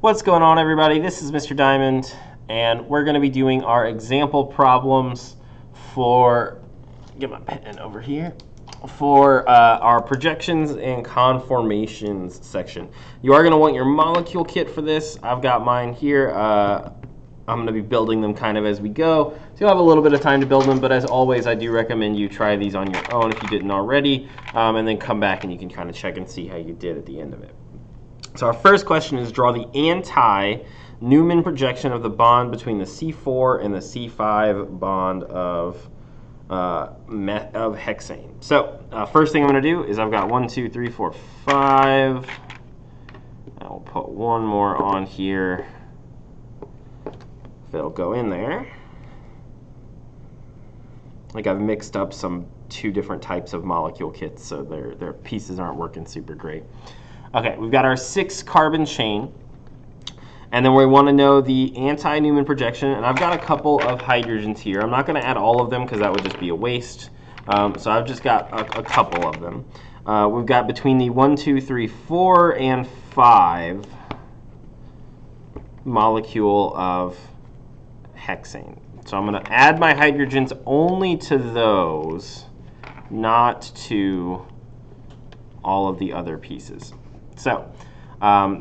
What's going on, everybody? This is Mr. Diamond, and we're going to be doing our example problems for, get my pen over here, for our projections and conformations section. You are going to want your molecule kit for this. I've got mine here. I'm going to be building them kind of as we go, so you'll have a little bit of time to build them, but as always, I do recommend you try these on your own if you didn't already, and then come back and you can kind of check and see how you did at the end of it. So our first question is draw the anti-Newman projection of the bond between the C4 and the C5 bond of hexane. So first thing I'm going to do is I've got 1, 2, 3, 4, 5. I'll put one more on here. It'll go in there. Like I've mixed up two different types of molecule kits, so their pieces aren't working super great. Okay, we've got our 6-carbon chain, and then we want to know the anti-Newman projection, and I've got a couple of hydrogens here. I'm not going to add all of them because that would just be a waste, so I've just got a couple of them. We've got between the 1, 2, 3, 4, and 5 molecule of hexane. So I'm going to add my hydrogens only to those, not to all of the other pieces. So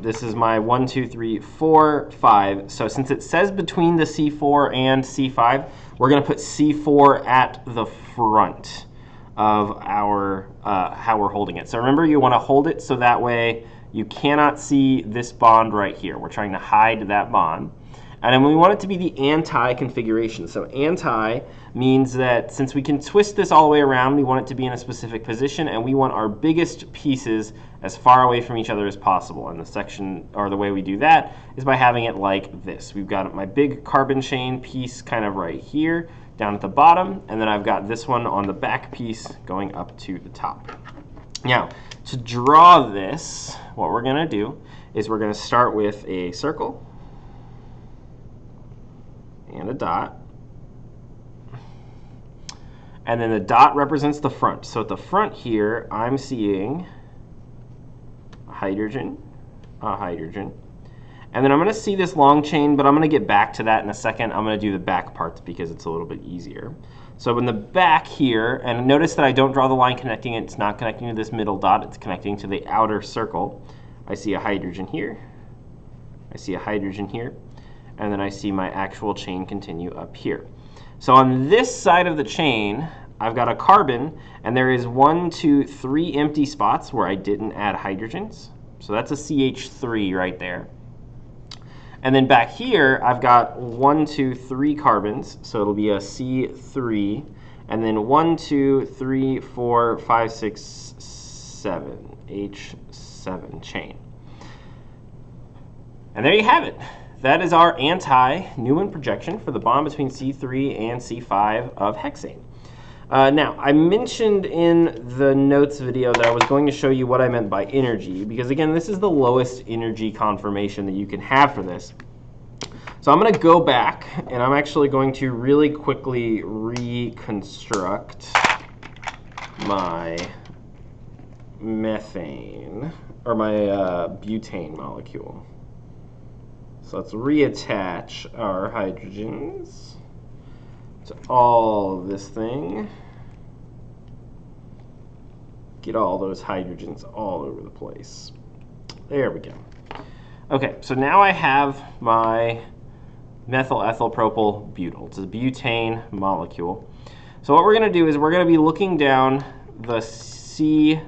this is my 1, 2, 3, 4, 5. So since it says between the C4 and C5, we're going to put C4 at the front of our how we're holding it. So remember, you want to hold it so that way you cannot see this bond right here. We're trying to hide that bond. And then we want it to be the anti-configuration. So anti means that since we can twist this all the way around, we want it to be in a specific position, and we want our biggest pieces as far away from each other as possible. And the section, or the way we do that, is by having it like this. We've got my big carbon chain piece kind of right here, down at the bottom, and then I've got this one on the back piece going up to the top. Now, to draw this, what we're going to do is we're going to start with a circle and a dot. And then the dot represents the front. So at the front here, I'm seeing a hydrogen, and then I'm going to see this long chain, but I'm going to get back to that in a second. I'm going to do the back parts because it's a little bit easier. So in the back here, and notice that I don't draw the line connecting it. It's not connecting to this middle dot. It's connecting to the outer circle. I see a hydrogen here. I see a hydrogen here. And then I see my actual chain continue up here. So on this side of the chain, I've got a carbon, and there is 1, 2, 3 empty spots where I didn't add hydrogens. So that's a CH3 right there. And then back here, I've got 1, 2, 3 carbons, so it'll be a C3, and then 1, 2, 3, 4, 5, 6, 7, H7 chain. And there you have it. That is our anti-Newman projection for the bond between C3 and C5 of hexane. Now, I mentioned in the notes video that I was going to show you what I meant by energy, because again, this is the lowest energy conformation that you can have for this. So I'm going to go back, and I'm actually going to really quickly reconstruct my methane, or my butane molecule. So let's reattach our hydrogens to all of this thing. Get all those hydrogens all over the place. There we go. Okay, so now I have my methyl ethyl propyl butyl. It's a butane molecule. So what we're going to do is we're going to be looking down the C2,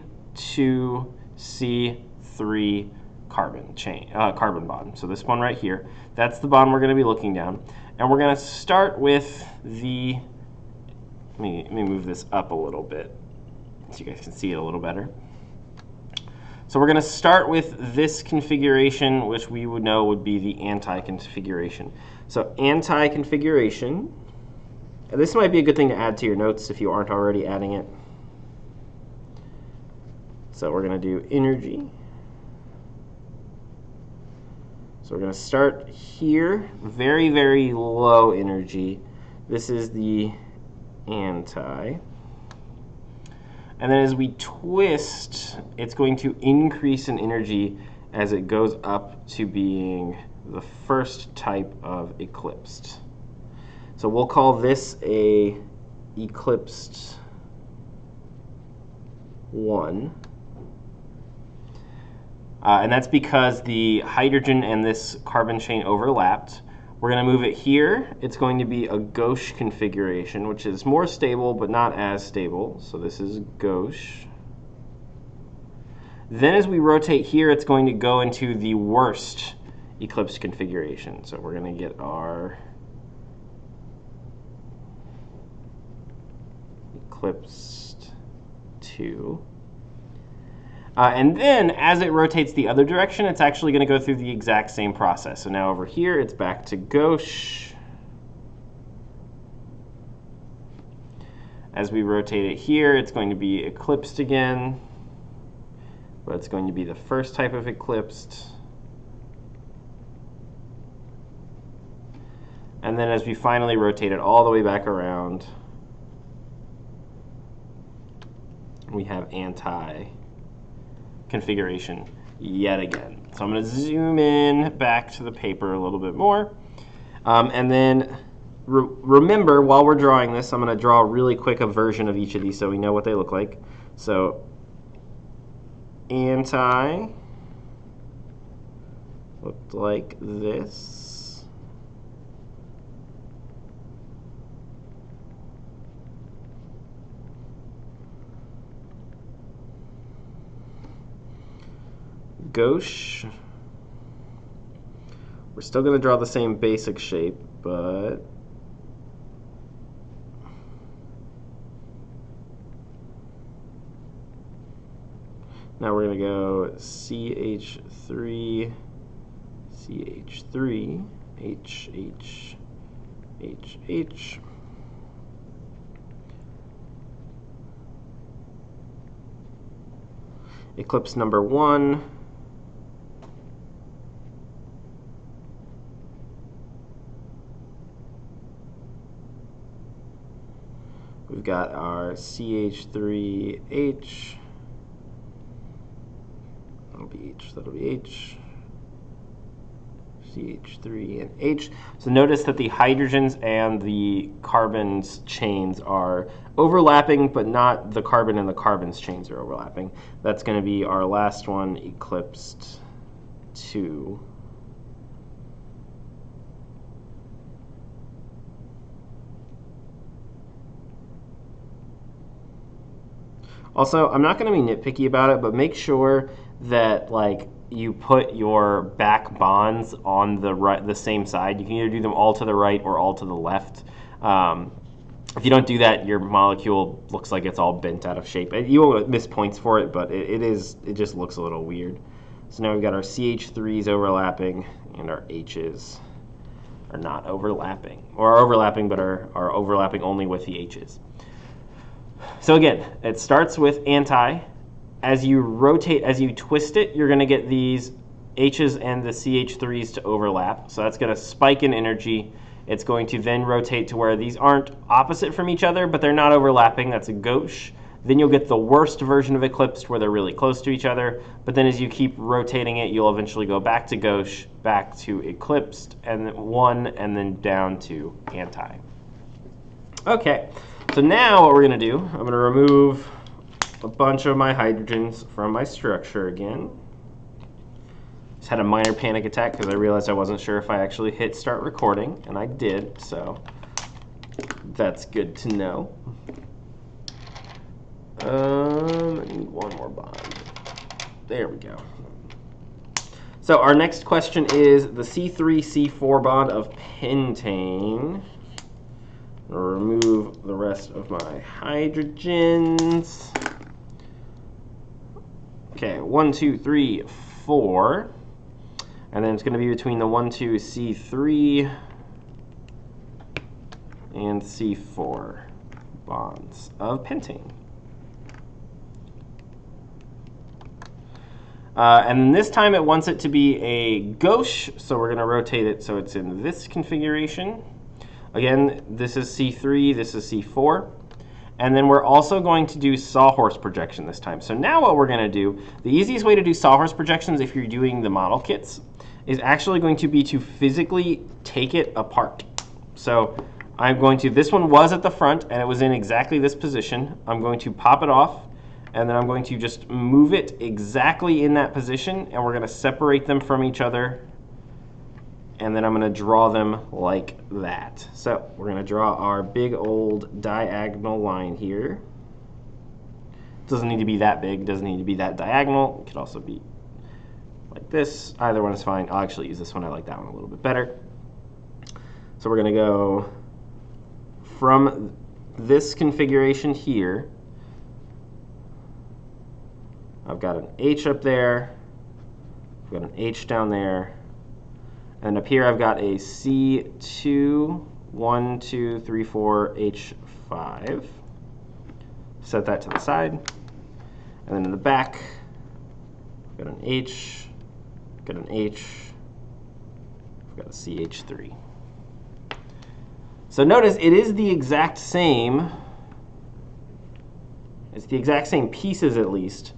C3 carbon chain, carbon bond. So this one right here, that's the bond we're going to be looking down. And we're going to start with the, let me move this up a little bit so you guys can see it a little better. So we're going to start with this configuration, which we would know would be the anti-configuration. So anti-configuration, and this might be a good thing to add to your notes if you aren't already adding it. So we're going to do energy. So we're going to start here, very, very low energy. This is the anti. And then as we twist, it's going to increase in energy as it goes up to being the first type of eclipsed. So we'll call this a eclipsed 1. And that's because the hydrogen and this carbon chain overlapped. We're going to move it here. It's going to be a gauche configuration, which is more stable but not as stable. So this is gauche. Then as we rotate here, it's going to go into the worst eclipse configuration. So we're going to get our eclipsed 2. And then as it rotates the other direction, it's actually going to go through the exact same process. So now over here, it's back to gauche. As we rotate it here, it's going to be eclipsed again. But it's going to be the first type of eclipsed. And then as we finally rotate it all the way back around, we have anti-configuration yet again. So I'm going to zoom in back to the paper a little bit more. And then remember, while we're drawing this, I'm going to draw really quick a version of each of these so we know what they look like. So anti looked like this. Gauche. We're still going to draw the same basic shape, but now we're going to go CH3, CH3, HH, HH. Eclipse number 1. We've got our CH3H. That'll be H, that'll be H. CH3 and H. So notice that the hydrogens and the carbons chains are overlapping, but not the carbon and the carbons chains are overlapping. That's going to be our last one, eclipsed 2. Also, I'm not going to be nitpicky about it, but make sure that you put your back bonds on the same side. You can either do them all to the right or all to the left. If you don't do that, your molecule looks like it's all bent out of shape. You won't miss points for it, but it just looks a little weird. So now we've got our CH3s overlapping, and our H's are not overlapping, or are overlapping, but are overlapping only with the H's. So again, it starts with anti. As you rotate, as you twist it, you're going to get these H's and the CH3s to overlap. So that's going to spike in energy. It's going to then rotate to where these aren't opposite from each other, but they're not overlapping. That's a gauche. Then you'll get the worst version of eclipsed where they're really close to each other. But then as you keep rotating it, you'll eventually go back to gauche, back to eclipsed, and then 1, and then down to anti. Okay, so now what we're going to do, I'm going to remove a bunch of my hydrogens from my structure again. Just had a minor panic attack because I realized I wasn't sure if I actually hit start recording, and I did, so that's good to know. I need one more bond. There we go. So our next question is the C3-C4 bond of pentane. I'll remove the rest of my hydrogens. Okay, 1, 2, 3, 4. And then it's going to be between the 1, 2, C3 and C4 bonds of pentane. And then this time it wants it to be a gauche, so we're going to rotate it so it's in this configuration. Again, this is C3, this is C4. And then we're also going to do sawhorse projection this time. So now what we're going to do, the easiest way to do sawhorse projections if you're doing the model kits is actually going to be to physically take it apart. So I'm going to, this one was at the front and it was in exactly this position. I'm going to pop it off and then I'm going to just move it exactly in that position and we're going to separate them from each other. And then I'm going to draw them like that. So we're going to draw our big old diagonal line here. Doesn't need to be that big, doesn't need to be that diagonal. It could also be like this. Either one is fine. I'll actually use this one. I like that one a little bit better. So we're going to go from this configuration here. I've got an H up there. I've got an H down there. And up here I've got a C2, 1, 2, 3, 4, H5. Set that to the side. And then in the back, I've got an H, got an H, I've got a CH3. So notice it is the exact same, it's the exact same pieces at least,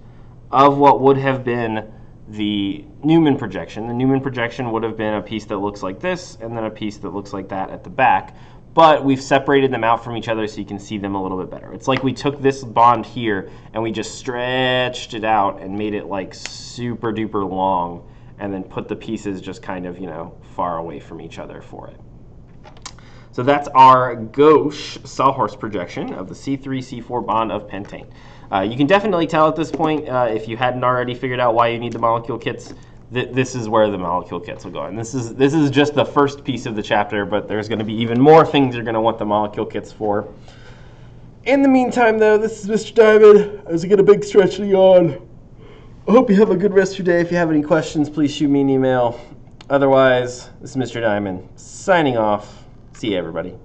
of what would have been the Newman projection. The Newman projection would have been a piece that looks like this and then a piece that looks like that at the back. But we've separated them out from each other so you can see them a little bit better. It's like we took this bond here and we just stretched it out and made it like super duper long and then put the pieces just kind of, you know, far away from each other for it. So that's our gauche sawhorse projection of the C3-C4 bond of pentane. You can definitely tell at this point, if you hadn't already figured out why you need the molecule kits, this is where the molecule kits will go. And this is just the first piece of the chapter, but there's going to be even more things you're going to want the molecule kits for. In the meantime, though, this is Mr. Diamond. As I get a big stretch of yawn. I hope you have a good rest of your day. If you have any questions, please shoot me an email. Otherwise, this is Mr. Diamond signing off. See you, everybody.